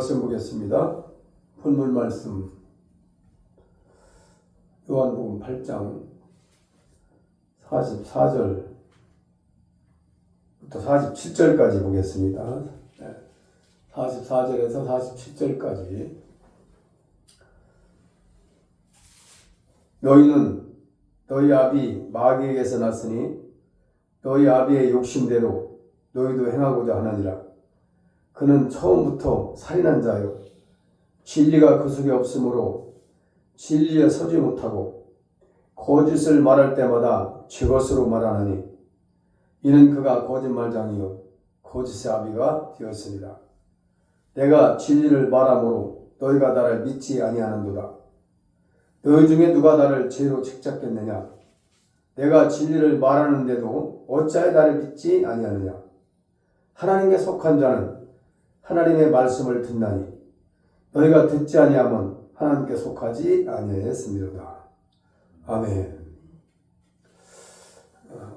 말씀 보겠습니다. 본문 말씀 요한복음 8장 44절부터 47절까지 보겠습니다. 44절에서 47절까지. 너희는 너희 아비 마귀에게서 났으니 너희 아비의 욕심대로 너희도 행하고자 하느니라. 그는 처음부터 살인한 자요 진리가 그 속에 없으므로 진리에 서지 못하고 거짓을 말할 때마다 제 것으로 말하느니 이는 그가 거짓말장이요 거짓의 아비가 되었습니다. 내가 진리를 말함으로 너희가 나를 믿지 아니하는도다. 너희 중에 누가 나를 죄로 책잡겠느냐? 내가 진리를 말하는데도 어찌하여 나를 믿지 아니하느냐? 하나님께 속한 자는 하나님의 말씀을 듣나니 너희가 듣지 아니하면 하나님께 속하지 아니하였습니다. 아멘.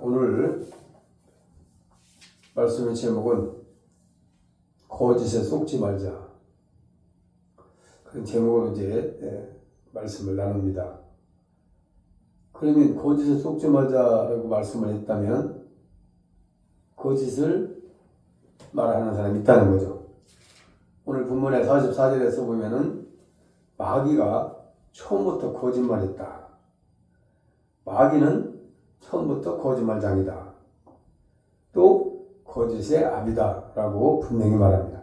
오늘 말씀의 제목은 거짓에 속지 말자. 그런 제목으로 이제 말씀을 나눕니다. 그러면 거짓에 속지 말자라고 말씀을 했다면 거짓을 말하는 사람이 있다는 거죠. 오늘 본문의 44절에서 보면은 마귀가 처음부터 거짓말했다. 마귀는 처음부터 거짓말장이다. 또 거짓의 아비다 라고 분명히 말합니다.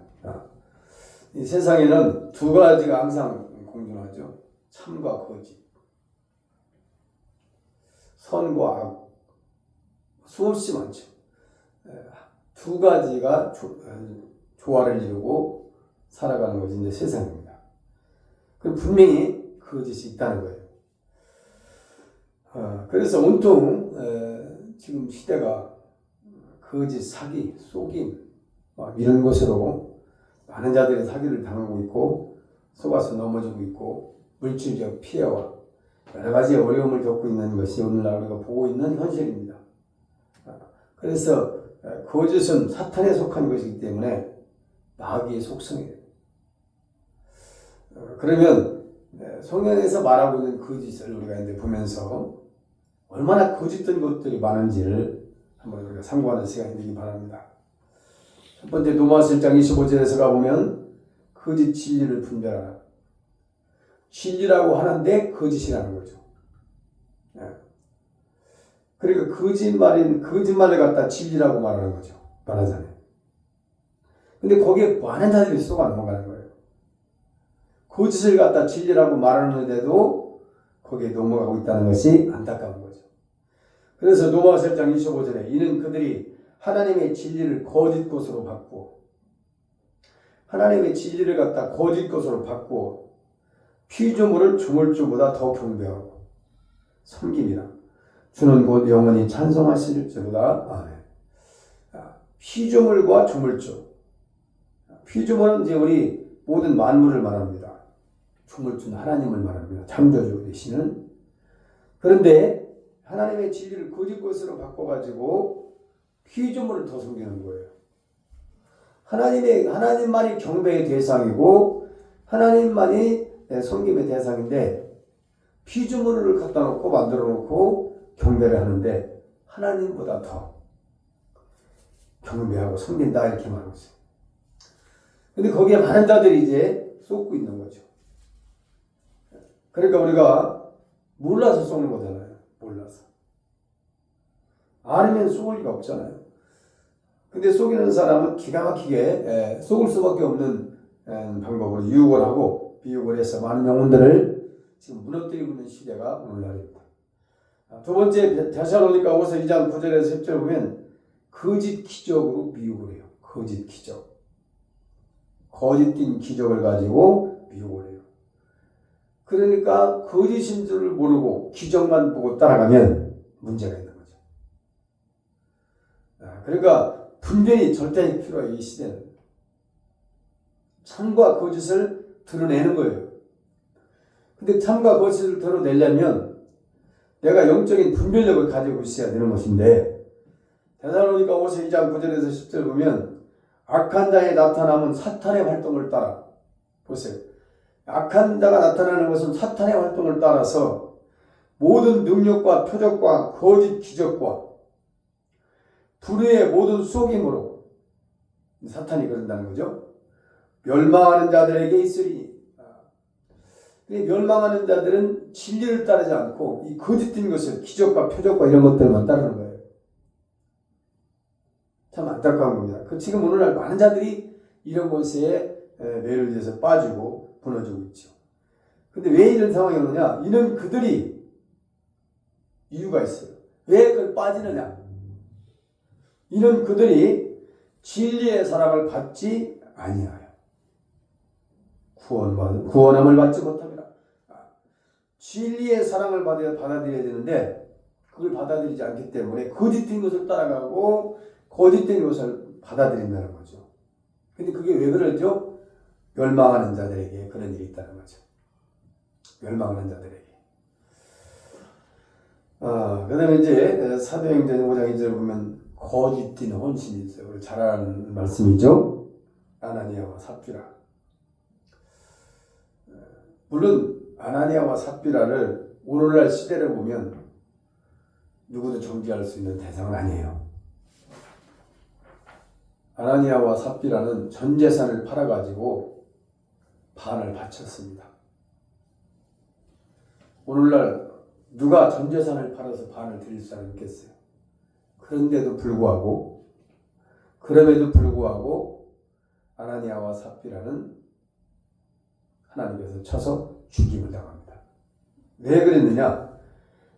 이 세상에는 두 가지가 항상 공존하죠. 참과 거짓, 선과 악, 수없이 많죠. 두 가지가 조화를 이루고 살아가는 것이 이제 세상입니다. 그럼 분명히 거짓이 있다는 거예요. 그래서 온통 지금 시대가 거짓, 사기, 속임 이런 것으로 많은 자들이 사기를 당하고 있고 속아서 넘어지고 있고 물질적 피해와 여러 가지 어려움을 겪고 있는 것이 오늘날 우리가 보고 있는 현실입니다. 그래서 거짓은 사탄에 속한 것이기 때문에 마귀의 속성이에요. 그러면 성경에서 말하고 있는 거짓을 우리가 이제 보면서 얼마나 거짓된 것들이 많은지를 한번 우리가 참고하는 시간이 되기 바랍니다. 첫 번째 로마서 1장 25절에서 가보면 거짓 진리를 분별하라. 진리라고 하는데 거짓이라는 거죠. 그러니까 거짓말을 갖다 진리라고 말하는 거죠. 말하자면. 근데 거기에 많은 자들이 속아 넘어가는 거예요. 거짓을 갖다 진리라고 말하는데도 거기에 넘어가고 있다는 것이 안타까운 거죠. 그래서 로마서 1장 25절에 이는 그들이 하나님의 진리를 거짓 것으로 바꾸어 하나님의 진리를 갖다 거짓 것으로 바꾸어 피조물을 조물주보다 더 경배하고 섬김이라. 주는 곧 영원히 찬송하실 줄보다. 아멘. 피조물과 조물주. 피조물은 이제 우리 모든 만물을 말합니다. 조물주는 하나님을 말합니다. 창조주 되시는. 그런데 하나님의 진리를 거짓 것으로 바꿔가지고 피조물을 더 섬기는 거예요. 하나님만이 경배의 대상이고 하나님만이 섬김의 대상인데 피조물을 갖다 놓고 만들어 놓고 경배를 하는데 하나님보다 더 경배하고 섬긴다 이렇게 말하고 있어요. 근데 거기에 많은 자들이 이제 쏟고 있는 거죠. 그러니까 우리가 몰라서 쏟는 거잖아요. 몰라서. 알면 속을 리가 없잖아요. 근데 속이는 사람은 기가 막히게 속을 수밖에 없는 방법으로 유혹을 하고 비유를 해서 많은 영혼들을 지금 무너뜨리고 있는 시대가 오늘날입니다. 두 번째 데살로니가후서 2장 9절에서 10절 보면 거짓 기적으로 미혹을 해요. 거짓 기적. 거짓된 기적을 가지고 미혹을 해요. 그러니까 거짓인 줄을 모르고 기적만 보고 따라가면 문제가 있는 거죠. 그러니까 분별이 절대 필요해요. 이 시대는. 참과 거짓을 드러내는 거예요. 근데 참과 거짓을 드러내려면 내가 영적인 분별력을 가지고 있어야 되는 것인데 데살로니가후서 2장 9절에서 10절 보면 악한 자의 나타남은 사탄의 활동을 따라 보세요. 악한 자가 나타나는 것은 사탄의 활동을 따라서 모든 능력과 표적과 거짓 기적과 불의의 모든 속임으로 사탄이 그런다는 거죠. 멸망하는 자들에게 있으리. 멸망하는 자들은 진리를 따르지 않고 이 거짓된 것을 기적과 표적과 이런 것들만 따르는 거예요. 참 안타까운 겁니다. 지금 오늘날 많은 자들이 이런 것에 매료돼서 빠지고 무너지고 있죠. 근데 왜 이런 상황이 오느냐? 이는 그들이 이유가 있어요. 왜 그걸 빠지느냐? 이는 그들이 진리의 사랑을 받지 아니하여 구원함을 받지 못합니다. 진리의 사랑을 받아들여야 되는데 그걸 받아들이지 않기 때문에 거짓된 것을 따라가고 거짓된 것을 받아들인다는 거죠. 근데 그게 왜 그러죠? 멸망하는 자들에게 그런 일이 있다는 거죠. 멸망하는 자들에게. 그 다음에 이제 사도행전 5장 2절 보면 거짓된 혼신이 있어요. 우리 잘 아는 말씀이죠. 아나니아와 삽비라. 물론 아나니아와 삽비라를 오늘날 시대를 보면 누구도 정죄할 수 있는 대상은 아니에요. 아나니아와 삽비라는 전 재산을 팔아가지고 반을 바쳤습니다. 오늘날 누가 전 재산을 팔아서 반을 드릴 사람이 있겠어요? 그럼에도 불구하고 아나니아와 삽비라는 하나님께서 쳐서 죽임을 당합니다. 왜 그랬느냐?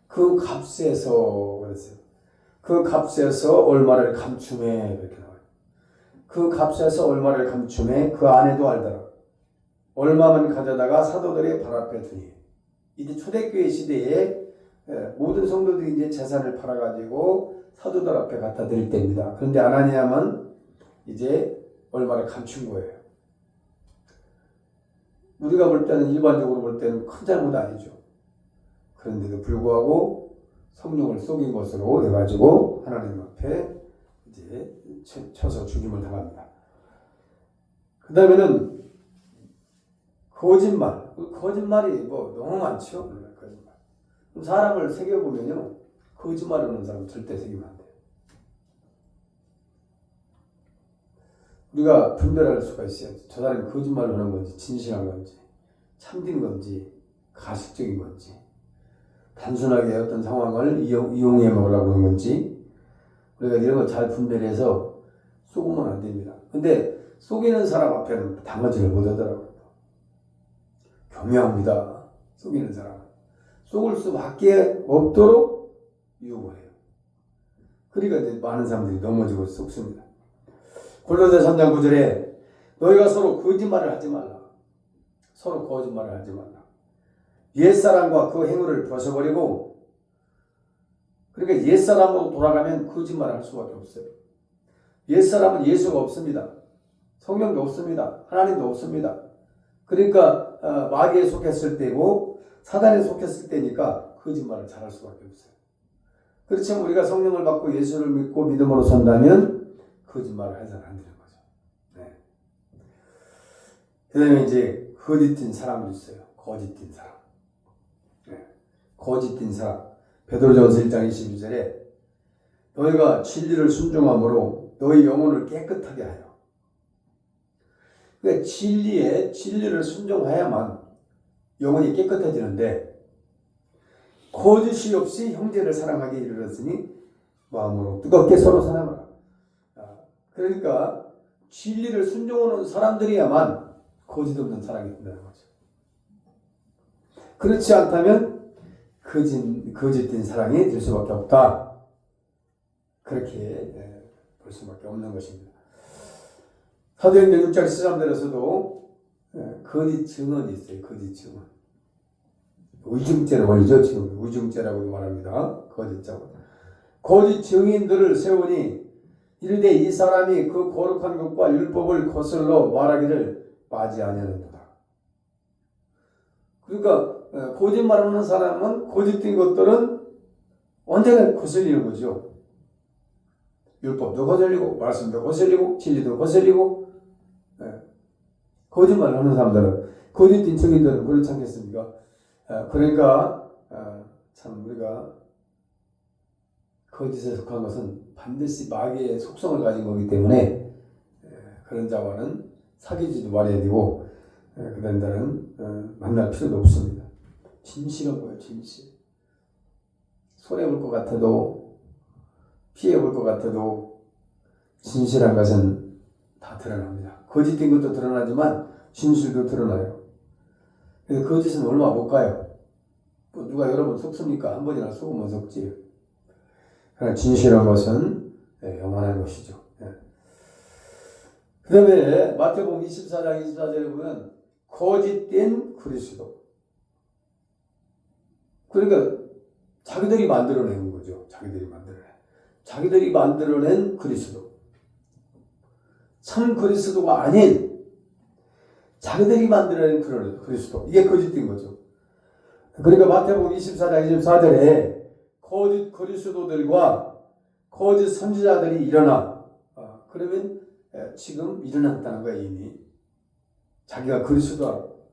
그 값에서 그랬어요. 그 값에서 얼마를 감춤해 그렇게 나와요. 그 값에서 얼마를 감춤해 그 아내도 알더라. 얼마만 가져다가 사도들의 발 앞에 두니. 이제 초대교회 시대에 모든 성도들이 이제 재산을 팔아가지고 사도들 앞에 갖다 드릴 때입니다. 그런데 아나니아만 이제 얼마를 감춘 거예요. 우리가 볼 때는 일반적으로 볼 때는 큰 잘못 아니죠. 그런데도 불구하고 성령을 속인 것으로 해가지고 하나님 앞에 이제 쳐서 죽임을 당합니다. 그 다음에는 거짓말이 뭐 너무 많죠. 거짓말. 사람을 새겨보면요, 거짓말하는 사람 절대 새기면 안 돼요. 우리가 분별할 수가 있어요. 저 사람이 거짓말을 하는 건지, 진실한 건지, 참된 건지, 가식적인 건지, 단순하게 어떤 상황을 이용해 먹으려고 하는 건지, 우리가 이런 걸 잘 분별해서 속으면 안 됩니다. 근데 속이는 사람 앞에는 당하지를 못하더라고요. 교묘합니다. 속이는 사람은. 속을 수밖에 없도록 유혹을 해요. 그러니까 이제 많은 사람들이 넘어지고 속습니다. 골로새 3장 9절에 너희가 서로 거짓말을 하지 말라. 서로 거짓말을 하지 말라. 옛사람과 그 행위를 벗어버리고, 그러니까 옛사람으로 돌아가면 거짓말을 할 수밖에 없어요. 옛사람은 예수가 없습니다. 성령도 없습니다. 하나님도 없습니다. 그러니까 마귀에 속했을 때고 사단에 속했을 때니까 거짓말을 잘할 수밖에 없어요. 그렇지만 우리가 성령을 받고 예수를 믿고 믿음으로 산다면 거짓말을 해서는 안 되는 거죠. 네. 그 다음에 이제 거짓된 사람도 있어요. 거짓된 사람. 네. 거짓된 사람. 베드로전서 1장 22절에 너희가 진리를 순종함으로 너희 영혼을 깨끗하게 하여. 그러니까 진리를 순종해야만 영혼이 깨끗해지는데, 거짓이 없이 형제를 사랑하게 이르렀으니 마음으로 뜨겁게 서로 사랑하라. 그러니까 진리를 순종하는 사람들이야만 거짓 없는 사랑이 된다는 거죠. 그렇지 않다면 거짓된 사랑이 될 수밖에 없다. 그렇게 볼 수밖에 없는 것입니다. 사도행전 6장 13절에서도 거짓 증언이 있어요. 거짓 증언. 의증죄를 벌이죠. 지금 의증죄라고 말합니다. 거짓 증언. 거짓 증인들을 세우니 이르되 이 사람이 그 거룩한 것과 율법을 거슬러 말하기를 빠지 아니하는도다. 그러니까 거짓말하는 사람은 거짓된 것들은 언제나 거슬리는 거죠. 율법도 거슬리고 말씀도 거슬리고 진리도 거슬리고 거짓말 하는 사람들은, 거짓된 증인들은 그렇지 않겠습니까? 그러니까 참 우리가 거짓에 속한 것은 반드시 마귀의 속성을 가진 거기 때문에 그런 자와는 사귀지도 말아야 되고 그런 자는 만날 필요도 없습니다. 진실은 뭐예요? 진실. 손해볼 것 같아도 피해볼 것 같아도 진실한 것은 다 드러납니다. 거짓된 것도 드러나지만 진실도 드러나요. 그래서 거짓은 얼마 못 가요. 뭐 누가 여러분 속습니까? 한 번이나 속으면 속지. 그러나 진실한 것은 영원한 것이죠. 그 다음에 마태복음 24장 24절에 보면 거짓된 그리스도. 그러니까 자기들이 만들어낸 거죠. 자기들이 만들어낸 그리스도. 참 그리스도가 아닌 자기들이 만들어낸 그리스도. 이게 거짓된 거죠. 그러니까 마태복음 24장 24절에 거짓 그리스도들과 거짓 선지자들이 일어나. 그러면 지금 일어났다는 거야 이미. 자기가 그리스도라고,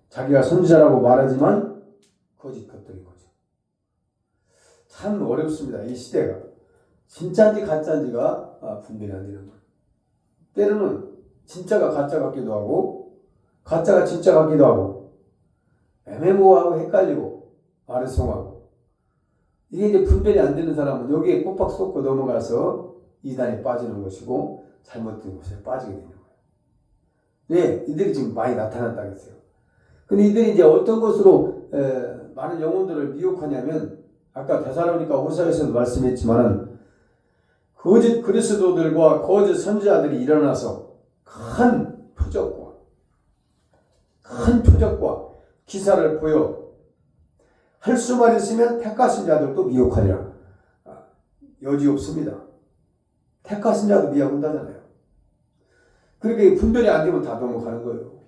자기가 선지자라고 말하지만 거짓 것들인 거죠. 참 어렵습니다. 이 시대가. 진짜인지 가짜인지가 분별이 안 되는 거예요. 때로는 진짜가 가짜 같기도 하고 가짜가 진짜 같기도 하고 애매모호하고 헷갈리고 아르송하고, 이게 이제 분별이 안 되는 사람은 여기에 꼬박 쏟고 넘어가서 이단에 빠지는 것이고 잘못된 것에 빠지게 되는 거예요. 네, 이들이 지금 많이 나타났다고 했어요. 근데 이들이 이제 어떤 것으로 많은 영혼들을 미혹하냐면, 아까 데살로니가 후서에서도 말씀했지만은 거짓 그리스도들과 거짓 선지자들이 일어나서 큰 표적과 기사를 보여 할 수만 있으면 택하신 자들도 미혹하리라. 여지 없습니다. 택하신 자도 미혹한다잖아요. 그렇게 분별이 안 되면 다 넘어가는 거예요.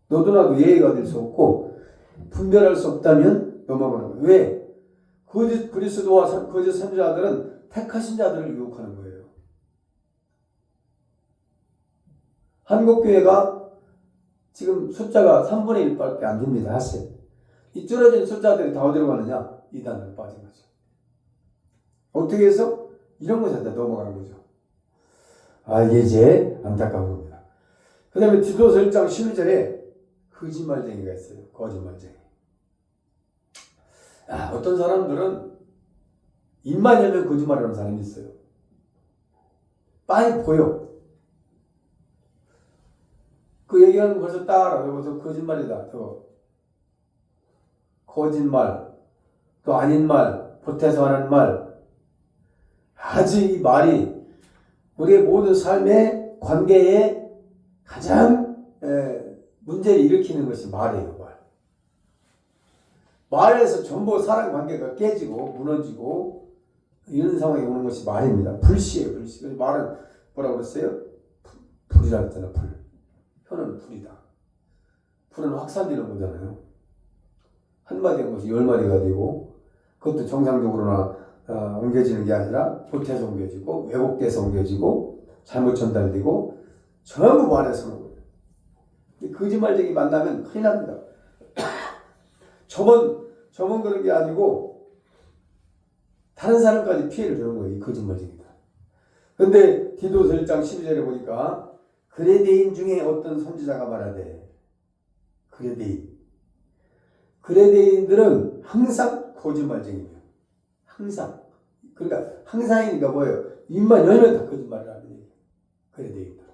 너도 나도 예의가 될 수 없고 분별할 수 없다면 넘어가는 거예요. 왜? 거짓 그리스도와 거짓 선지자들은 택하신 자들을 유혹하는 거예요. 한국교회가 지금 숫자가 3분의 1밖에 안 됩니다. 사실. 이 줄어진 숫자들이 다 어디로 가느냐? 이단으로 빠진 거죠. 어떻게 해서? 이런 것에 다 넘어가는 거죠. 이게 이제 안타까운 겁니다. 그 다음에 디도서 1장 12절에 거짓말쟁이가 있어요. 거짓말쟁이. 어떤 사람들은 입만 열면 거짓말하는 사람이 있어요. 빤히 보여. 그 얘기하는 거 벌써 딱 알아. 저 거짓말이다. 저 거짓말, 또 아닌 말, 보태서 하는 말. 아주 이 말이 우리의 모든 삶의 관계에 가장 문제를 일으키는 것이 말이에요. 말에서 전부 사람 관계가 깨지고 무너지고 이런 상황이 오는 것이 말입니다. 불씨예요. 불씨. 말은 뭐라고 그랬어요? 불이라고 했잖아요. 불. 혀는 불이다. 불은 확산되는 거잖아요. 한마디 한 것이 10마디가 되고, 그것도 정상적으로나 옮겨지는 게 아니라 보태서 옮겨지고 왜곡돼서 옮겨지고 잘못 전달되고 전부 말에서 오는 거예요. 거짓말쟁이 만나면 큰일 납니다. 저만 그런 게 아니고 다른 사람까지 피해를 주는 거예요. 이 거짓말쟁이다. 근데 디도서 1장 12절에 보니까 그레데인 중에 어떤 선지자가 말하되, 그레데인들은 항상 거짓말쟁이에요. 항상. 그러니까 항상이니까 뭐예요? 입만 열면 다 거짓말을 하는 얘기예요. 그레데인들.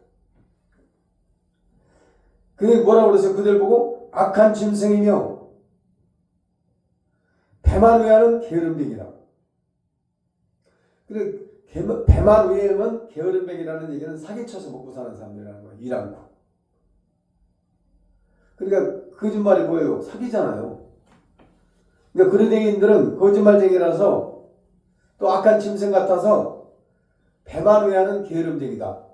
그게 뭐라고 그러세요? 그들 보고 악한 짐승이며 배만 위하는 게으름뱅이라. 배만 위하면 게으름뱅이라는 얘기는 사기쳐서 먹고 사는 사람들이라는 거예요. 일 않고. 그러니까 거짓말이 뭐예요? 사기잖아요. 그러니까 그레데인들은 거짓말쟁이라서 또 악한 짐승 같아서 배만 위하는 게으름쟁이다.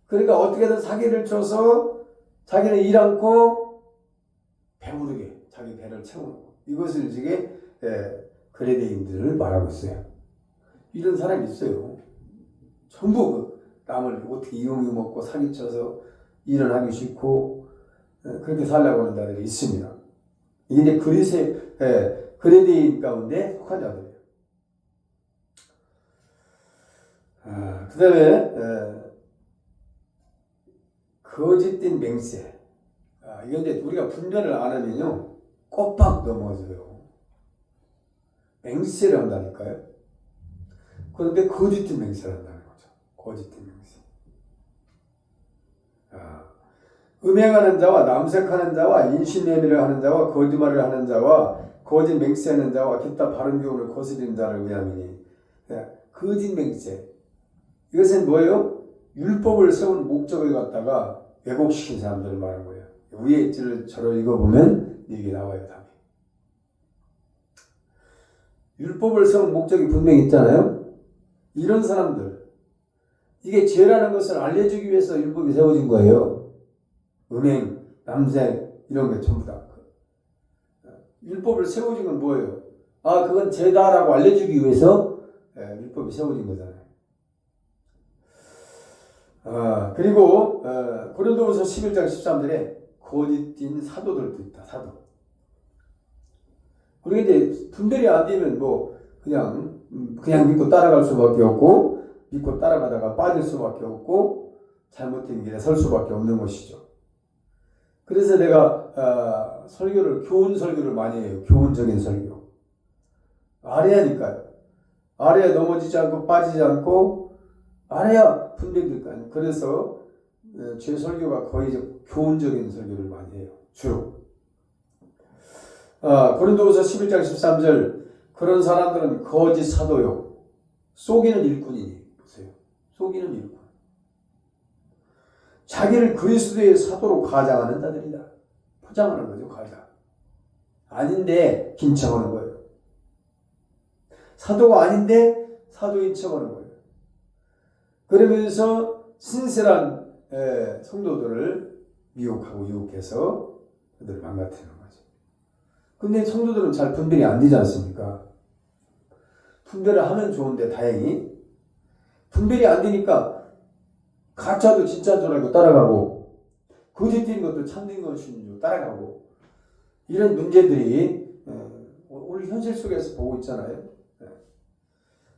그러니까 어떻게든 사기를 쳐서 자기는 일 않고 배부르게 자기 배를 채우는 거. 이것을 지금 그레데인들을 말하고 있어요. 이런 사람이 있어요. 전부 남을 어떻게 이용해 먹고 사기쳐서 일은 하기 싫고 그렇게 살려고 하는 자들이 있습니다. 이게 그리스도인 가운데 속한 자들이에요. 그 다음에 거짓된 맹세. 이건 이제 우리가 분별을 안 하면요 꼬박 넘어져요. 맹세를 한다니까요. 그런데 거짓된 맹세를 한다는 거죠. 거짓된 맹세. 음행하는 자와 남색하는 자와 인신매매를 하는 자와 거짓말을 하는 자와 거짓 맹세하는 자와 기타 바른 교훈을 거스리는 자를 위함이니. 거짓 맹세. 이것은 뭐예요? 율법을 세운 목적을 갖다가 왜곡시킨 사람들을 말하는 거예요. 위에 있지를 저를 읽어보면 이게 나와요, 답이. 율법을 세운 목적이 분명히 있잖아요. 이런 사람들, 이게 죄라는 것을 알려주기 위해서 율법이 세워진 거예요. 음행, 남색 이런 게 전부 다. 율법을 세워진 건 뭐예요? 그건 죄다라고 알려주기 위해서 율법이 세워진 거잖아요. 그리고 고린도후서 11장 13절에 거짓된 사도들도 있다. 사도. 우리가 이제 분별이 안 되면 뭐 그냥 믿고 따라갈 수밖에 없고 믿고 따라가다가 빠질 수밖에 없고 잘못된 길에 설 수밖에 없는 것이죠. 그래서 내가 교훈 설교를 많이 해요. 교훈적인 설교. 알아야니까요. 알아야 넘어지지 않고 빠지지 않고 알아야 분별될 거 아니에요. 그래서 제 설교가 거의 교훈적인 설교를 많이 해요. 주로. 고린도후서 11장 13절 그런 사람들은 거짓 사도요. 속이는 일꾼이니. 보세요. 속이는 일꾼. 자기를 그리스도의 사도로 가장하는 자들이다. 포장하는 거죠. 가장. 아닌데 긴 척하는 거예요. 사도가 아닌데 사도인 척하는 거예요. 그러면서 신실한 성도들을 미혹하고 유혹해서 그들을 망가뜨리는 거죠. 근데 성도들은 잘 분별이 안 되지 않습니까? 분별을 하면 좋은데 다행히 분별이 안 되니까 가짜도 진짜인 줄 알고 따라가고 거짓된 것도 참된 것인 줄 따라가고 이런 문제들이 오늘 현실 속에서 보고 있잖아요.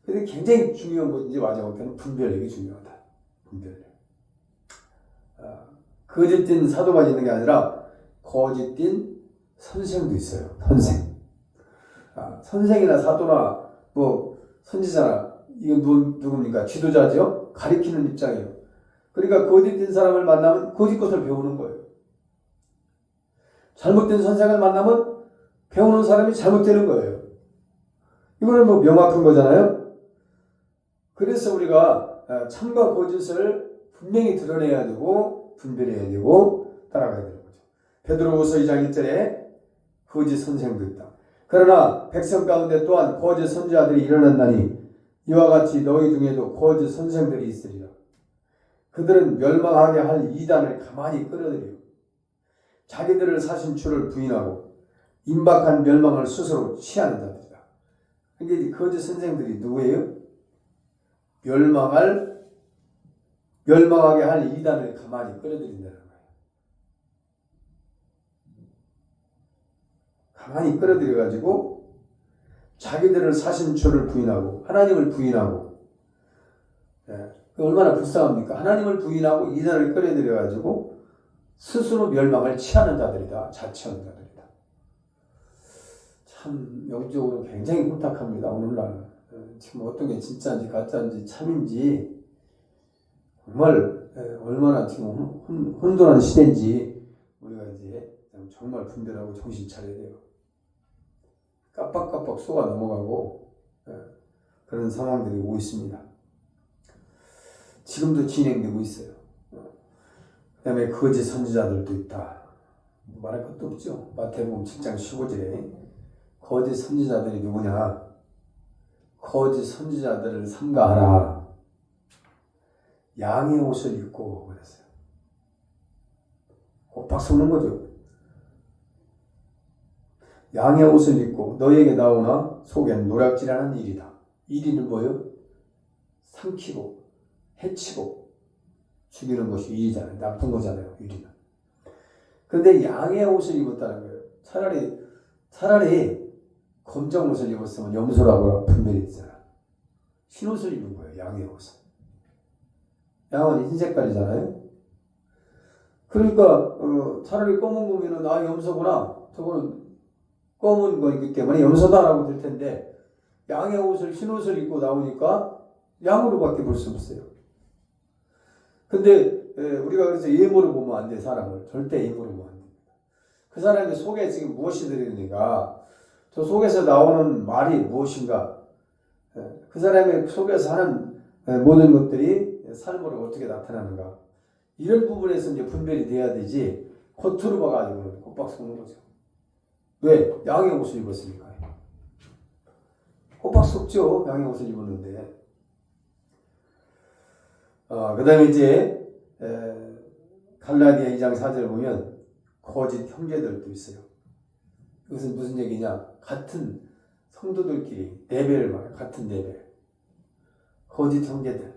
근데 굉장히 중요한 것인지 마지막에는 분별력이 중요하다. 분별력. 거짓된 사도만 있는 게 아니라 거짓된 선생도 있어요. 선생. 선생이나 사도나 뭐 선지자나 이건 누굽니까? 지도자죠. 가리키는 입장이에요. 그러니까 거짓된 사람을 만나면 거짓 것을 배우는 거예요. 잘못된 선생을 만나면 배우는 사람이 잘못되는 거예요. 이거는 뭐 명확한 거잖아요. 그래서 우리가 참과 거짓을 분명히 드러내야 되고 분별해야 되고 따라가야 되는 거죠. 베드로후서 2장 1절에 거짓 선생도 있다. 그러나 백성 가운데 또한 거짓 선지자들이 일어난다니 이와 같이 너희 중에도 거짓 선생들이 있으리라. 그들은 멸망하게 할 이단을 가만히 끌어들여 자기들을 사신 주를 부인하고 임박한 멸망을 스스로 취하는 자들이다. 근데 거짓 선생들이 누구예요? 멸망하게 할 이단을 가만히 끌어들인다는 거예요. 가만히 끌어들여가지고 자기들을 사신 주를 부인하고 하나님을 부인하고 얼마나 불쌍합니까? 하나님을 부인하고 이단을 끌어들여가지고 스스로 멸망을 취하는 자들이다. 자취하는 자들이다. 참 영적으로 굉장히 혼탁합니다. 오늘날. 지금 어떤 게 진짜인지 가짜인지 참인지 정말 얼마나 지금 혼돈한 시대인지 우리가 이제 정말 분별하고 정신 차려야 돼요. 깜빡깜빡 속아 넘어가고 그런 상황들이 오고 있습니다. 지금도 진행되고 있어요. 그 다음에 거짓 선지자들도 있다. 말할 것도 없죠. 마태복음 7장 15절에 거짓 선지자들이 누구냐? 거짓 선지자들을 삼가하라. 양의 옷을 입고 그랬어요. 곱박 속는 거죠. 양의 옷을 입고 너에게 나오나 속엔 노략질하는 일이다. 일이는 뭐예요? 삼키고 해치고 죽이는 것이 일이잖아요. 나쁜 거잖아요. 일이는. 근데 양의 옷을 입었다는 거예요. 차라리 검정 옷을 입었으면 염소라고 분별이 되잖아. 흰 옷을 입은 거예요. 양의 옷을. 양은 흰 색깔이잖아요. 그러니까 차라리 검은 거면은 염소구나. 저거는 검은 거이기 때문에 염소다라고 될 텐데 양의 옷을 흰 옷을 입고 나오니까 양으로밖에 볼 수 없어요. 근데 우리가 그래서 예물을 보면 안 돼. 사람을 절대 예물을 보면 안 됩니다. 그 사람의 속에 지금 무엇이 들어있는가, 저 속에서 나오는 말이 무엇인가, 그 사람의 속에서 하는 모든 것들이 삶으로 어떻게 나타나는가, 이런 부분에서 이제 분별이 돼야 되지, 겉으로 봐가지고 곱박 속는 거죠. 왜? 양의 옷을 입었으니까. 곱박 속죠. 양의 옷을 입었는데. 그 다음에 이제 갈라디아 2장 4절 보면 거짓 형제들도 있어요. 이것은 무슨 얘기냐? 같은 성도들끼리 레벨을 말해요. 같은 레벨. 거짓 형제들.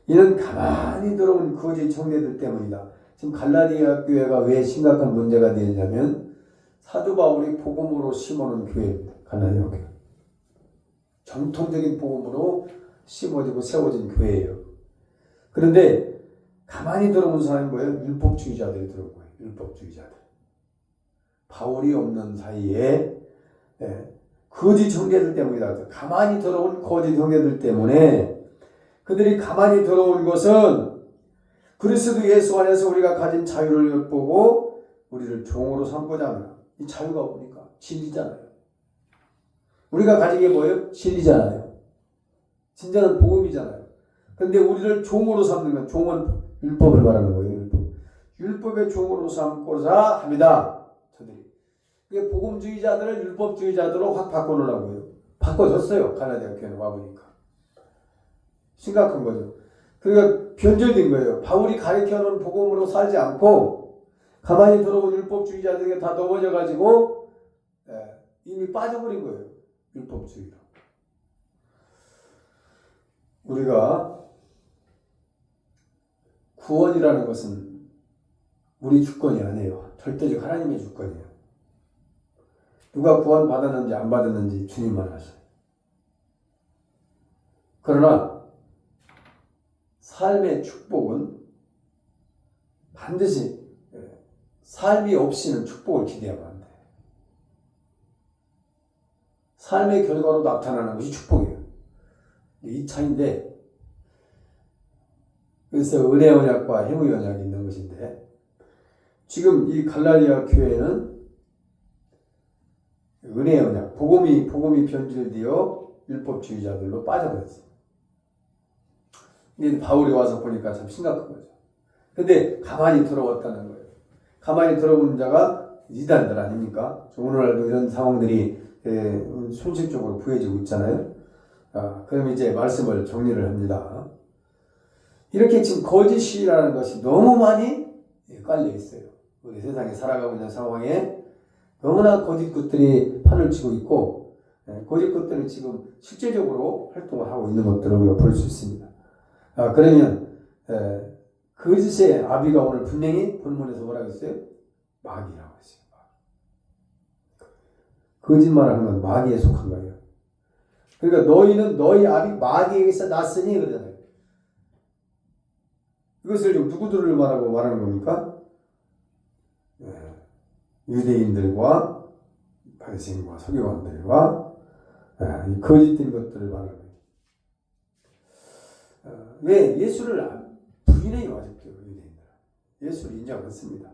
이는 가만히 들어온 거짓 형제들 때문이다. 지금 갈라디아 교회가 왜 심각한 문제가 되었냐면 사도 바울이 복음으로 심어놓은 교회입니다. 갈라디아 교회. 정통적인 복음으로 심어지고 세워진 교회예요. 그런데 가만히 들어온 사람이 뭐예요? 율법주의자들이 들어온 거예요. 율법주의자들. 바울이 없는 사이에 거짓 형제들 때문이다. 가만히 들어온 거짓 형제들 때문에 그들이 가만히 들어온 것은 그리스도 예수 안에서 우리가 가진 자유를 엿보고 우리를 종으로 삼고자 합니다. 이 자유가 뭡니까? 진리잖아요. 우리가 가진 게 뭐예요? 진리잖아요. 진짜는 복음이잖아요. 근데 우리를 종으로 삼는 건, 종은 율법을 말하는 거예요. 율법의 종으로 삼고자 합니다. 저들이. 그게 복음주의자들을 율법주의자들로 확 바꿔놓으려고요. 바꿔줬어요. 갈라디아 교회는 와보니까. 심각한 거죠. 그러니까 변절된 거예요. 바울이 가르쳐놓은 복음으로 살지 않고 가만히 들어온 율법주의자들에게 다 넘어져가지고 이미 빠져버린 거예요. 율법주의로. 우리가 구원이라는 것은 우리 주권이 아니에요. 절대적 하나님의 주권이에요. 누가 구원 받았는지 안 받았는지 주님만 아셔요. 그러나 삶의 축복은 반드시 삶이 없이는 축복을 기대하면 안 돼요. 삶의 결과로 나타나는 것이 축복이에요. 이 차이인데, 그래서 은혜 언약과 행위 언약이 있는 것인데, 지금 이 갈라디아 교회는 은혜 언약, 복음이 변질되어 율법주의자들로 빠져버렸어요. 근데 바울이 와서 보니까 참 심각한 거죠. 근데 가만히 들어왔다는 거예요. 가만히 들어온 자가 이단들 아닙니까? 오늘날도 이런 상황들이 손실적으로 부해지고 있잖아요. 그럼 이제 말씀을 정리를 합니다. 이렇게 지금 거짓이라는 것이 너무 많이 깔려 있어요. 우리 세상에 살아가고 있는 상황에 너무나 거짓 것들이 판을 치고 있고, 거짓 것들은 지금 실제적으로 활동을 하고 있는 것들을 우리가 볼 수 있습니다. 그러면 거짓의 아비가 오늘 분명히 본문에서 뭐라고 했어요? 마귀라고 했어요. 거짓말하는 건 마귀에 속한 거예요. 그러니까 너희는 너희 아비 마귀에게서 났으니 그러잖아요. 이것을 지금 누구들을 말하는 겁니까? 유대인들과 바리새인과 서기관들과 이 거짓된 것들을 말하는 거예요. 왜? 예수를 부인해요. 아직도 유대인들은. 예수를 인정 않습니다.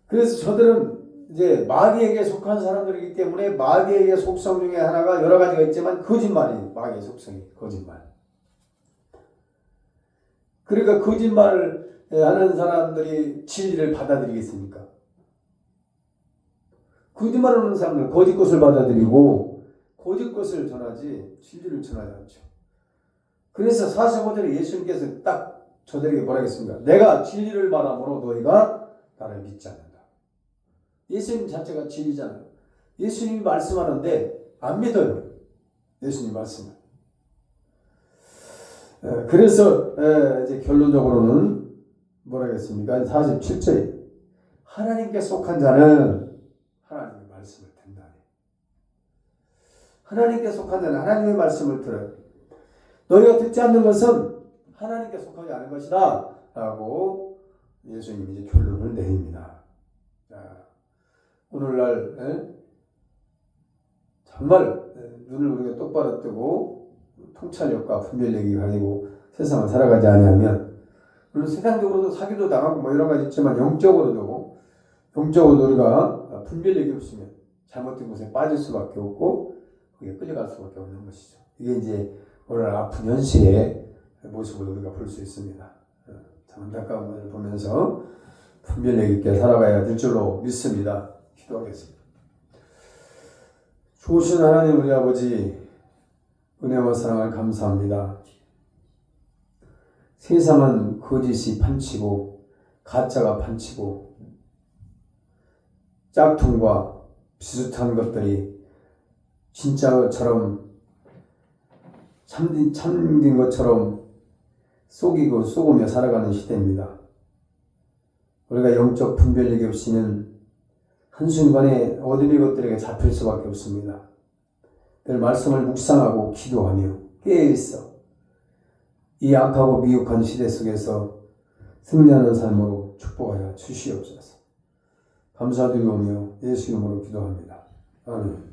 그래서 저들은 이제 마귀에게 속한 사람들이기 때문에 마귀에게 속성 중에 하나가 여러 가지가 있지만 거짓말이 마귀의 속성이 거짓말. 그러니까 거짓말을 하는 사람들이 진리를 받아들이겠습니까? 거짓말을 하는 사람들은 거짓 것을 받아들이고 거짓 것을 전하지 진리를 전하지 않죠. 그래서 45절에 예수님께서 딱 저들에게 뭐라 했습니까? 내가 진리를 말함으로 너희가 나를 믿지 않는다. 예수님 자체가 진리잖아요. 예수님이 말씀하는데 안 믿어요. 예수님 말씀을. 그래서 이제 결론적으로는 뭐라겠습니까? 47절에 하나님께 속한 자는 하나님의 말씀을 듣나니. 하나님께 속한 자는 하나님의 말씀을 들어요. 너희가 듣지 않는 것은 하나님께 속하지 않은 것이다 라고 예수님이 이제 결론을 내립니다. 자, 오늘날 정말 눈을 우리가 똑바로 뜨고 통찰력과 분별력이 가지고 세상을 살아가지 아니하면, 물론 세상적으로도 사기도 당하고 뭐 여러 가지 있지만 영적으로도 우리가 분별력이 없으면 잘못된 곳에 빠질 수밖에 없고 거기에 끌려갈 수밖에 없는 것이죠. 이게 이제 오늘 아픈 현실의 모습을 우리가 볼 수 있습니다. 참 안타까운 것을 보면서 분별력 있게 살아가야 될 줄로 믿습니다. 기도하겠습니다. 좋으신 하나님 우리 아버지, 은혜와 사랑을 감사합니다. 세상은 거짓이 판치고 가짜가 판치고 짝퉁과 비슷한 것들이 진짜 것처럼 참된 것처럼 속이고 속으며 살아가는 시대입니다. 우리가 영적 분별력이 없이는 한순간에 어둠의 것들에게 잡힐 수밖에 없습니다. 늘 말씀을 묵상하고 기도하며 깨어있어 이 악하고 미혹한 시대 속에서 승리하는 삶으로 축복하여 주시옵소서. 감사드리오며 예수 이름으로 기도합니다. 아멘.